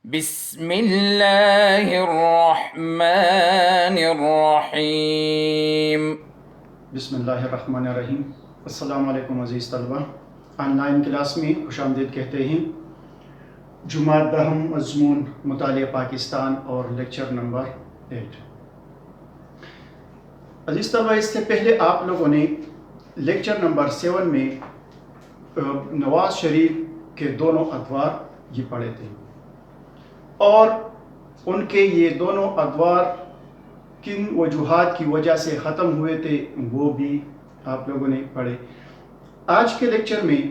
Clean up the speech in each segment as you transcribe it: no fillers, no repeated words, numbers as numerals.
بسم اللہ الرحمن الرحیم۔ بسم اللہ الرحمن الرحیم۔ السلام علیکم عزیز طلبہ، آن لائن کلاس میں خوش آمدید کہتے ہیں۔ جماعت دہم مضمون مطالعہ پاکستان اور لیکچر نمبر 8۔ عزیز طلبہ، اس سے پہلے آپ لوگوں نے لیکچر نمبر 7 میں نواز شریف کے دونوں ادوار یہ پڑھے تھے، اور ان کے یہ دونوں ادوار کن وجوہات کی وجہ سے ختم ہوئے تھے وہ بھی آپ لوگوں نے پڑھے۔ آج کے لیکچر میں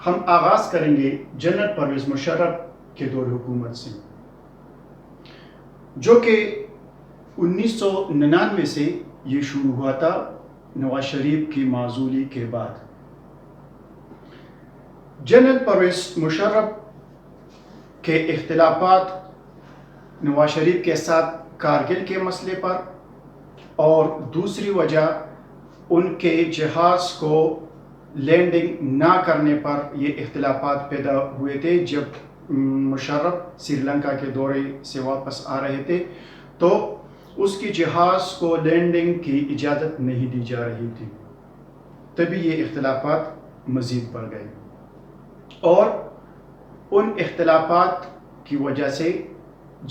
ہم آغاز کریں گے جنرل پرویز مشرف کے دور حکومت سے، جو کہ 1999 سے یہ شروع ہوا تھا نواز شریف کی معزولی کے بعد۔ جنرل پرویز مشرف کے اختلافات نواز شریف کے ساتھ کارگل کے مسئلے پر، اور دوسری وجہ ان کے جہاز کو لینڈنگ نہ کرنے پر یہ اختلافات پیدا ہوئے تھے۔ جب مشرف سری لنکا کے دورے سے واپس آ رہے تھے تو اس کی جہاز کو لینڈنگ کی اجازت نہیں دی جا رہی تھی، تبھی یہ اختلافات مزید بڑھ گئے، اور ان اختلافات کی وجہ سے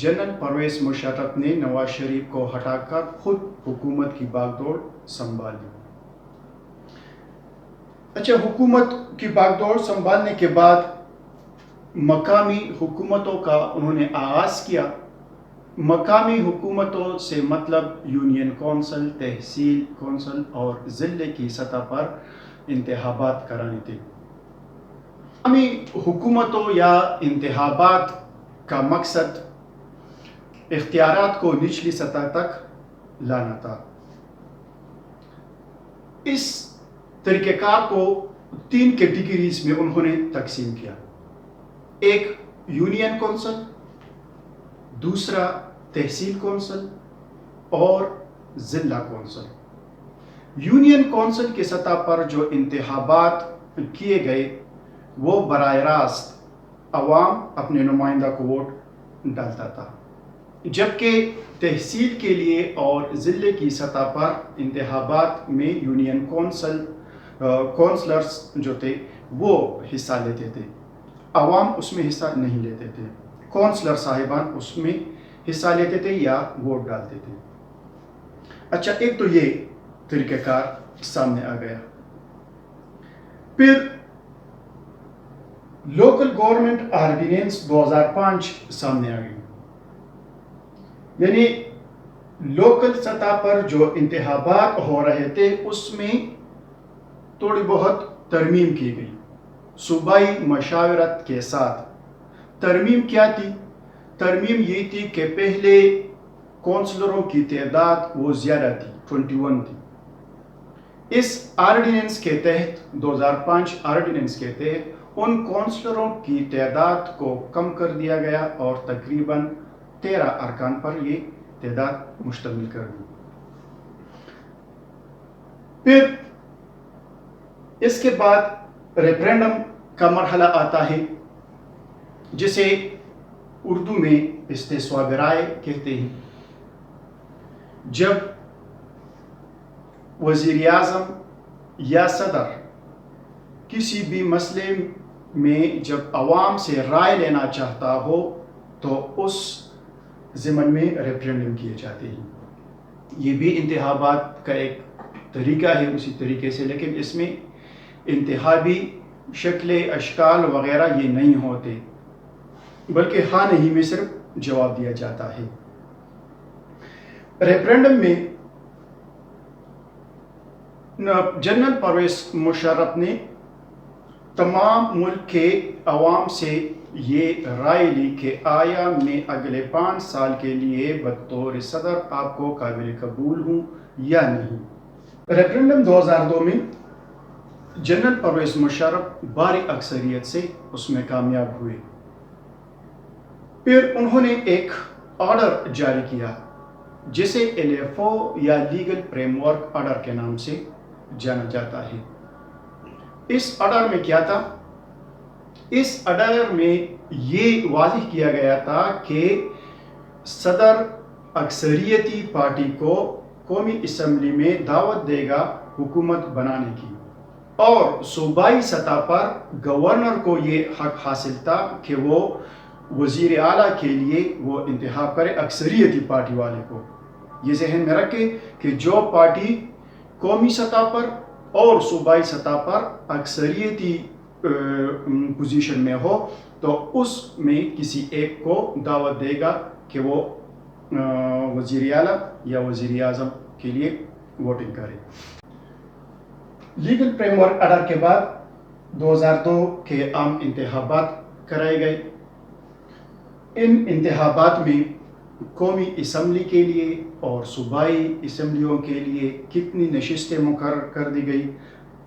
جنرل پرویز مشرف نے نواز شریف کو ہٹا کر خود حکومت کی باغ دوڑ سنبھالی۔ اچھا، حکومت کی باغ دوڑ سنبھالنے کے بعد مقامی حکومتوں کا انہوں نے آغاز کیا۔ مقامی حکومتوں سے مطلب یونین کونسل، تحصیل کونسل اور ضلع کی سطح پر انتخابات کرانے تھے۔ مقامی حکومتوں یا انتخابات کا مقصد اختیارات کو نچلی سطح تک لانا تھا۔ اس طریقہ کار کو 3 کیٹیگریز میں انہوں نے تقسیم کیا: ایک یونین کونسل، دوسرا تحصیل کونسل اور ضلع کونسل۔ یونین کونسل کی سطح پر جو انتخابات کیے گئے وہ براہ راست عوام اپنے نمائندہ کو ووٹ ڈالتا تھا، جبکہ تحصیل کے لیے اور ضلع کی سطح پر انتخابات میں یونین کونسلرز جو تھے وہ حصہ لیتے تھے، عوام اس میں حصہ نہیں لیتے تھے۔ کونسلر صاحبان اس میں حصہ لیتے تھے یا ووٹ ڈالتے تھے۔ اچھا، ایک تو یہ طریقہ کار سامنے آ گیا۔ پھر لوکل گورنمنٹ آرڈیننس 2005 سامنے آ گئی، یعنی لوکل سطح پر جو انتخابات ہو رہے تھے اس میں تھوڑی بہت ترمیم کی گئی صوبائی مشاورت کے ساتھ۔ ترمیم کیا تھی؟ ترمیم یہ تھی کہ پہلے کونسلروں کی تعداد وہ زیادہ تھی، 21 تھی۔ اس آرڈیننس کے تحت 2005 آرڈیننس کے تحت ان کونسلروں کی تعداد کو کم کر دیا گیا اور تقریباً 13 ارکان پر یہ تعداد مشتمل کر دی۔ پھر اس کے بعد ریفرینڈم کا مرحلہ آتا ہے، جسے اردو میں استصواب رائے کہتے ہیں۔ جب وزیر اعظم یا صدر کسی بھی مسئلے میں جب عوام سے رائے لینا چاہتا ہو تو اس ضمن میں ریفرینڈم کیے جاتے ہیں۔ یہ بھی انتخابات کا ایک طریقہ ہے اسی طریقے سے، لیکن اس میں انتخابی شکلیں، اشکال وغیرہ یہ نہیں ہوتے، بلکہ ہاں نہیں میں صرف جواب دیا جاتا ہے۔ ریفرینڈم میں جنرل پرویز مشرف نے تمام ملک کے عوام سے یہ رائے لی کہ آیا میں اگلے 5 سال کے لیے بطور صدر آپ کو قابل قبول ہوں یا نہیں۔ ریفرینڈم 2002 میں جنرل پرویز مشرف بھاری اکثریت سے اس میں کامیاب ہوئے۔ پھر انہوں نے ایک آرڈر جاری کیا جسے LFO یا لیگل فریم ورک آرڈر کے نام سے جانا جاتا ہے۔ اس آرڈر میں کیا تھا؟ اس آرڈر میں یہ واضح کیا گیا تھا کہ صدر اکثریتی پارٹی کو قومی اسمبلی میں دعوت دے گا حکومت بنانے کی، اور صوبائی سطح پر گورنر کو یہ حق حاصل تھا کہ وہ وزیر اعلیٰ کے لیے وہ انتخاب کرے اکثریتی پارٹی والے کو۔ یہ ذہن میں رکھے کہ جو پارٹی قومی سطح پر اور صوبائی سطح پر اکثریتی پوزیشن میں ہو تو اس میں کسی ایک کو دعوت دے گا کہ وہ وزیر اعلیٰ یا وزیر اعظم کے لیے ووٹنگ کرے۔ لیگل فریم ورک آرڈر کے بعد 2002 کے عام انتخابات کرائے گئے۔ ان انتخابات میں قومی اسمبلی کے لیے اور صوبائی اسمبلیوں کے لیے کتنی نشستیں مقرر کر دی گئی،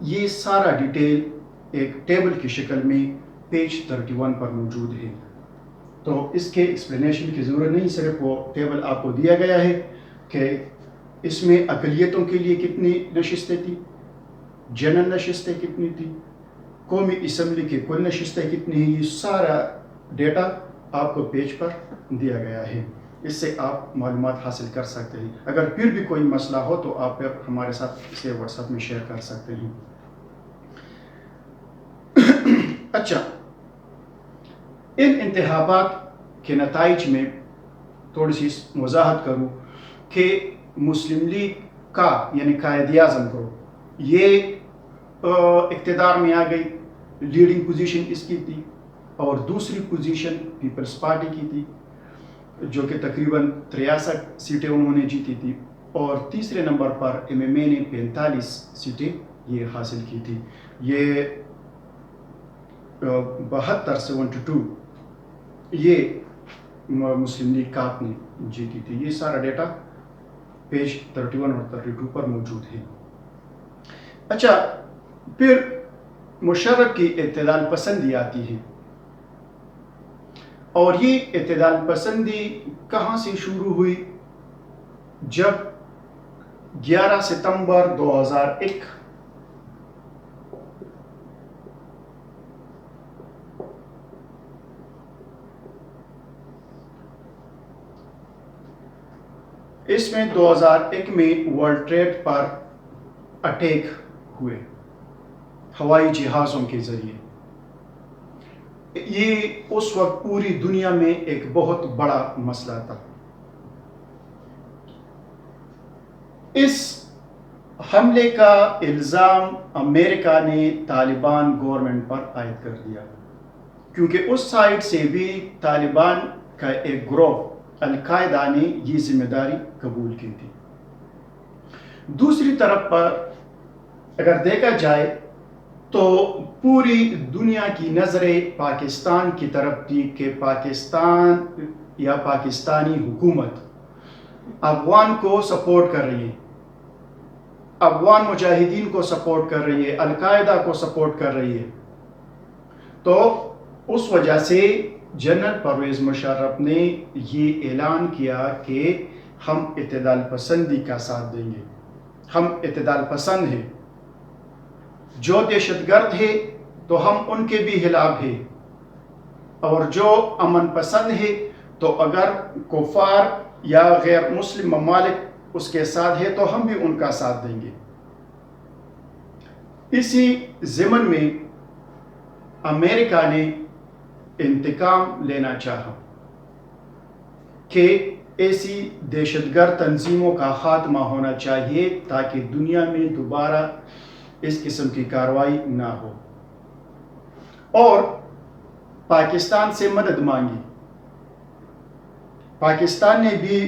یہ سارا ڈیٹیل ایک ٹیبل کی شکل میں پیج 31 پر موجود ہے۔ تو اس کے ایکسپلینیشن کی ضرورت نہیں، صرف وہ ٹیبل آپ کو دیا گیا ہے کہ اس میں اقلیتوں کے لیے کتنی نشستیں تھیں، جنرل نشستیں کتنی تھیں، قومی اسمبلی کی کل نشستیں کتنی ہیں، یہ سارا ڈیٹا آپ کو پیج پر دیا گیا ہے۔ اس سے آپ معلومات حاصل کر سکتے ہیں۔ اگر پھر بھی کوئی مسئلہ ہو تو آپ پھر ہمارے ساتھ اسے واٹس ایپ میں شیئر کر سکتے ہیں۔ اچھا، ان انتخابات کے نتائج میں تھوڑی سی وضاحت کروں کہ مسلم لیگ کا یعنی قائد اعظم کو یہ اقتدار میں آ گئی، لیڈنگ پوزیشن اس کی تھی، اور دوسری پوزیشن پیپلز پارٹی کی تھی جو کہ تقریباً 63 سیٹیں انہوں نے جیتی تھی، اور تیسرے نمبر پر MMA نے 45 سیٹیں یہ حاصل کی تھی۔ یہ 72 یہ مسلم لیگ کاف نے جیتی تھی۔ یہ سارا ڈیٹا پیج 31 اور 32 پر موجود ہے۔ اچھا، پھر مشرف کی اعتدال پسندی آتی ہے، اور یہ اعتدال پسندی کہاں سے شروع ہوئی؟ جب 11 ستمبر 2001 اس میں 2001 میں ورلڈ ٹریڈ پر اٹیک ہوئے ہوائی جہازوں کے ذریعے۔ یہ اس وقت پوری دنیا میں ایک بہت بڑا مسئلہ تھا۔ اس حملے کا الزام امریکہ نے طالبان گورنمنٹ پر عائد کر دیا، کیونکہ اس سائڈ سے بھی طالبان کا ایک گروہ القاعدہ نے یہ ذمہ داری قبول کی تھی۔ دوسری طرف پر اگر دیکھا جائے تو پوری دنیا کی نظریں پاکستان کی طرف تھی کہ پاکستان یا پاکستانی حکومت افغان کو سپورٹ کر رہی ہے، افغان مجاہدین کو سپورٹ کر رہی ہے، القاعدہ کو سپورٹ کر رہی ہے۔ تو اس وجہ سے جنرل پرویز مشرف نے یہ اعلان کیا کہ ہم اعتدال پسندی کا ساتھ دیں گے، ہم اعتدال پسند ہیں، جو دہشت گرد ہے تو ہم ان کے بھی خلاف ہیں، اور جو امن پسند ہے تو اگر کفار یا غیر مسلم ممالک اس کے ساتھ ہے تو ہم بھی ان کا ساتھ دیں گے۔ اسی ضمن میں امریکہ نے انتقام لینا چاہا کہ ایسی دہشت گرد تنظیموں کا خاتمہ ہونا چاہیے تاکہ دنیا میں دوبارہ اس قسم کی کارروائی نہ ہو، اور پاکستان سے مدد مانگی۔ پاکستان نے بھی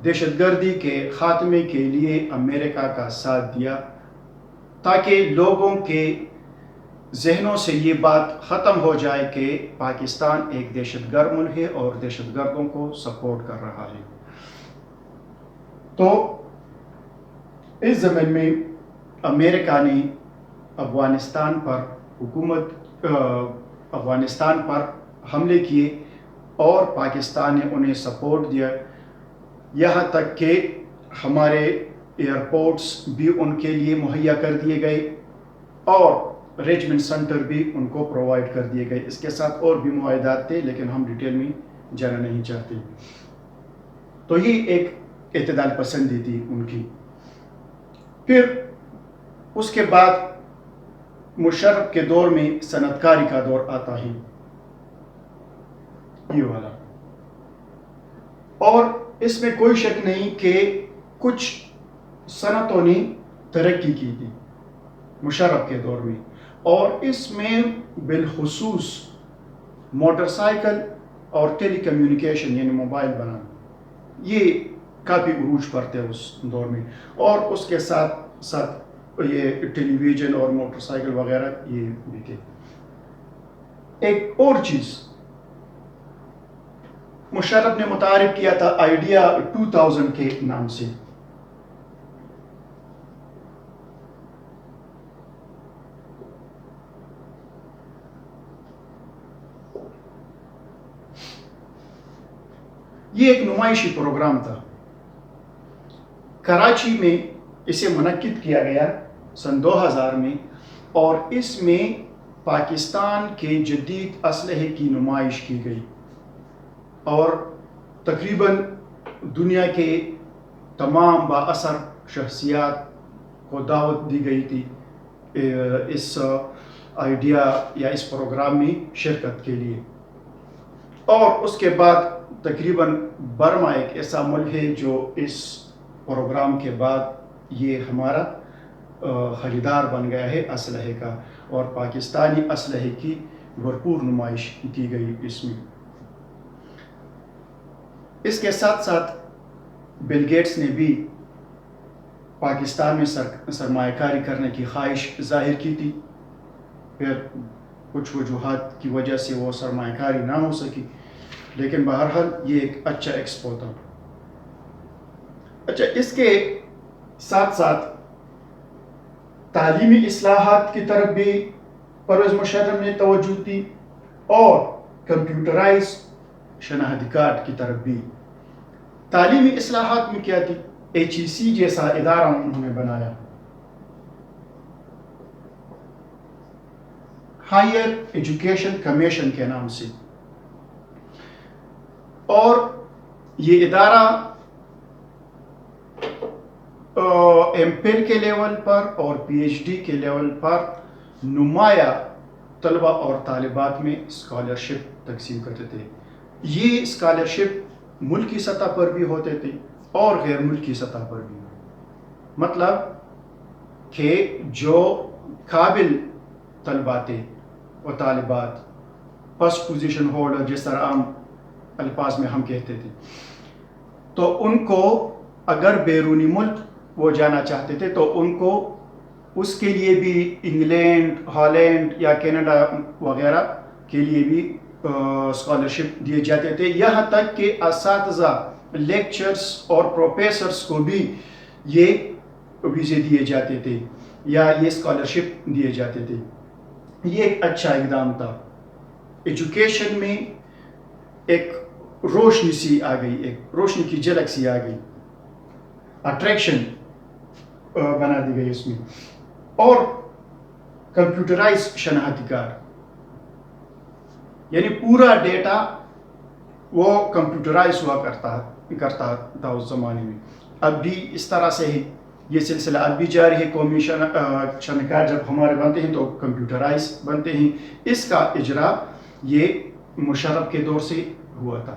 دہشت گردی کے خاتمے کے لیے امریکہ کا ساتھ دیا تاکہ لوگوں کے ذہنوں سے یہ بات ختم ہو جائے کہ پاکستان ایک دہشت گرد ملک ہے اور دہشت گردوں کو سپورٹ کر رہا ہے۔ تو اس زمین میں امریکہ نے افغانستان پر حملے کیے اور پاکستان نے انہیں سپورٹ دیا، یہاں تک کہ ہمارے ایئرپورٹس بھی ان کے لیے مہیا کر دیے گئے، اور ریجمنٹ سینٹر بھی ان کو پرووائڈ کر دیے گئے. اس کے ساتھ اور بھی معاہدات تھے لیکن ہم ڈیٹیل میں جانا نہیں چاہتے. تو یہ ایک اعتدال پسندی تھی ان کی. پھر اس کے بعد مشرف کے دور میں صنعت کاری کا دور آتا ہے، یہ والا. اور اس میں کوئی شک نہیں کہ کچھ صنعتوں نے ترقی کی تھی مشرف کے دور میں، اور اس میں بالخصوص موٹر سائیکل اور ٹیلی کمیونیکیشن یعنی موبائل بنانا یہ کافی عروج پر تھے اس دور میں. اور اس کے ساتھ ساتھ یہ ٹیلی ویژن اور موٹر سائیکل وغیرہ یہ بھی تھے. ایک اور چیز مشرف نے متعارف کیا تھا آئیڈیا 2000 کے نام سے. یہ ایک نمائشی پروگرام تھا. کراچی میں اسے منعقد کیا گیا سن 2000 میں، اور اس میں پاکستان کے جدید اسلحے کی نمائش کی گئی اور تقریباً دنیا کے تمام بااثر شخصیات کو دعوت دی گئی تھی اس آئیڈیا یا اس پروگرام میں شرکت کے لیے. اور اس کے بعد تقریباً برما ایک ایسا ملک ہے جو اس پروگرام کے بعد یہ ہمارا خریدار بن گیا ہے اسلحے کا، اور پاکستانی اسلحے کی بھرپور نمائش کی گئی اس میں. اس کے ساتھ ساتھ بل گیٹس نے بھی پاکستان میں سرمایہ کاری کرنے کی خواہش ظاہر کی تھی. پھر کچھ وجوہات کی وجہ سے وہ سرمایہ کاری نہ ہو سکی، لیکن بہرحال یہ ایک اچھا ایکسپو تھا. اچھا، اس کے ساتھ ساتھ تعلیمی اصلاحات کی طرف بھی پرویز مشرف نے توجہ دی، اور کمپیوٹرائز شناختی کارڈ کی طرف بھی. تعلیمی اصلاحات میں کیا تھی؟ HEC جیسا ادارہ انہوں نے بنایا، ہائر ایجوکیشن کمیشن کے نام سے. اور یہ ادارہ MPhil کے لیول پر اور PhD کے لیول پر نمایاں طلبہ اور طالبات میں اسکالرشپ تقسیم کرتے تھے. یہ اسکالرشپ ملکی سطح پر بھی ہوتے تھے اور غیر ملکی سطح پر بھی. مطلب کہ جو قابل طلبہ تھے اور طالبات، فرسٹ پوزیشن ہولڈر جس طرح عام الفاظ میں ہم کہتے تھے، تو ان کو اگر بیرونی ملک وہ جانا چاہتے تھے تو ان کو اس کے لیے بھی انگلینڈ، ہالینڈ یا کینیڈا وغیرہ کے لیے بھی اسکالرشپ دیے جاتے تھے. یہاں تک کہ اساتذہ، لیکچرز اور پروفیسرز کو بھی یہ ویزے دیے جاتے تھے یا یہ اسکالرشپ دیے جاتے تھے. یہ ایک اچھا اقدام تھا. ایجوکیشن میں ایک روشنی سی آ گئی، ایک روشنی کی جھلک سی آ گئی، اٹریکشن بنا دی گئی اس میں. اور کمپیوٹرائز شناختی کارڈ یعنی پورا ڈیٹا وہ کمپیوٹرائز ہوا کرتا تھا اس زمانے میں. اب بھی اس طرح سے ہی یہ سلسلہ اب بھی جاری ہے. قومی شناختی کارڈ جب ہمارے بنتے ہیں تو کمپیوٹرائز بنتے ہیں. اس کا اجرا یہ مشرف کے دور سے ہوا تھا.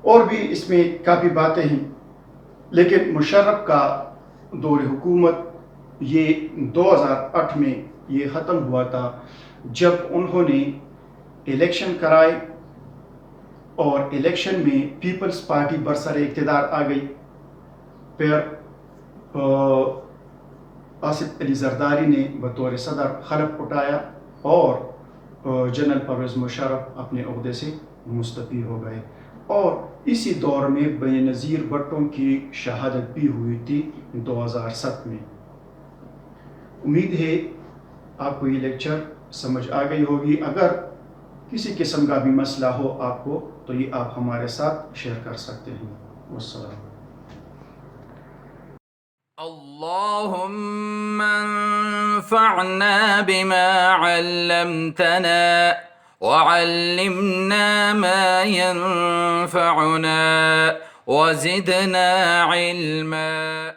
اور بھی اس میں کافی باتیں ہیں، لیکن مشرف کا دور حکومت یہ 2008 میں یہ ختم ہوا تھا جب انہوں نے الیکشن کرائے، اور الیکشن میں پیپلز پارٹی برسر اقتدار آ گئی. پھر آصف علی زرداری نے بطور صدر حلف اٹھایا اور جنرل پرویز مشرف اپنے عہدے سے مستعفی ہو گئے. اور اسی دور میں بے نظیر بھٹو کی شہادت بھی ہوئی تھی 2007 میں. امید ہے آپ کو یہ لیکچر سمجھ آ گئی ہوگی. اگر کسی قسم کا بھی مسئلہ ہو آپ کو تو یہ آپ ہمارے ساتھ شیئر کر سکتے ہیں. والسلام. اللهم انفعنا بما علمتنا وعلمنا ما ينفعنا وزدنا علما.